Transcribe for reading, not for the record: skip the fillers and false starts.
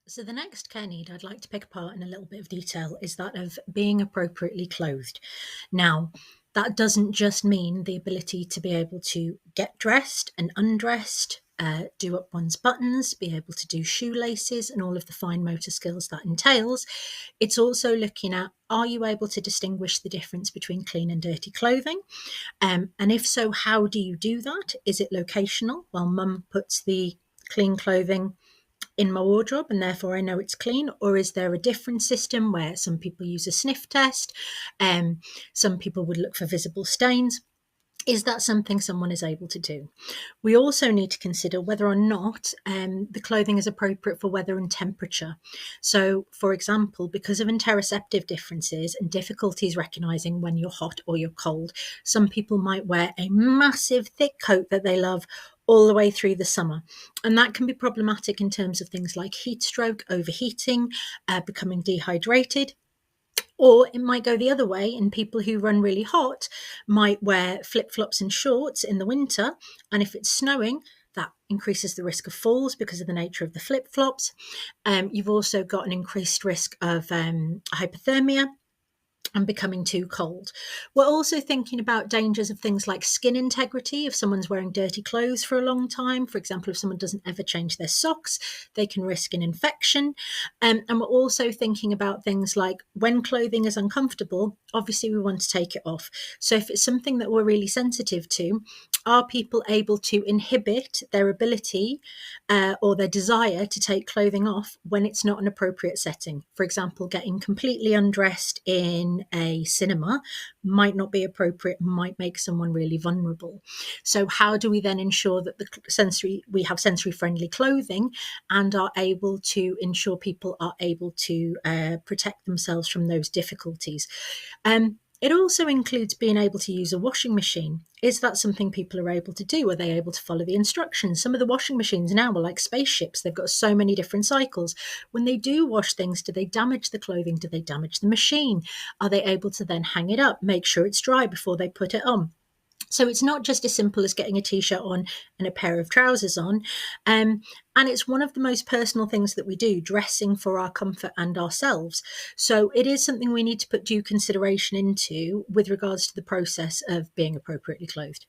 So, the next care need I'd like to pick apart in a little bit of detail is that of being appropriately clothed. Now, that doesn't just mean the ability to be able to get dressed and undressed, do up one's buttons, be able to do shoelaces, and all of the fine motor skills that entails. It's also looking at, are you able to distinguish the difference between clean and dirty clothing? And if so, how do you do that? Is it locational? Well, mum puts the clean clothing in my wardrobe and therefore I know it's clean? Or is there a different system where some people use a sniff test? Some people would look for visible stains. Is that something someone is able to do? We also need to consider whether or not the clothing is appropriate for weather and temperature. So, for example, because of interoceptive differences and difficulties recognizing when you're hot or you're cold, some people might wear a massive thick coat that they love all the way through the summer. And that can be problematic in terms of things like heat stroke, overheating, becoming dehydrated. Or it might go the other way, and people who run really hot might wear flip flops and shorts in the winter. And if it's snowing, that increases the risk of falls because of the nature of the flip flops. You've also got an increased risk of hypothermia and becoming too cold. We're also thinking about dangers of things like skin integrity. If someone's wearing dirty clothes for a long time, for example, if someone doesn't ever change their socks, they can risk an infection. And we're also thinking about things like when clothing is uncomfortable, obviously we want to take it off. So if it's something that we're really sensitive to, are people able to inhibit their ability or their desire to take clothing off when it's not an appropriate setting? For example, getting completely undressed in a cinema might not be appropriate, might make someone really vulnerable. So how do we then ensure that we have sensory friendly clothing and are able to ensure people are able to protect themselves from those difficulties? It also includes being able to use a washing machine. Is that something people are able to do? Are they able to follow the instructions? Some of the washing machines now are like spaceships. They've got so many different cycles. When they do wash things, do they damage the clothing? Do they damage the machine? Are they able to then hang it up, make sure it's dry before they put it on? So it's not just as simple as getting a t-shirt on and a pair of trousers on. And it's one of the most personal things that we do, dressing for our comfort and ourselves. So it is something we need to put due consideration into with regards to the process of being appropriately clothed.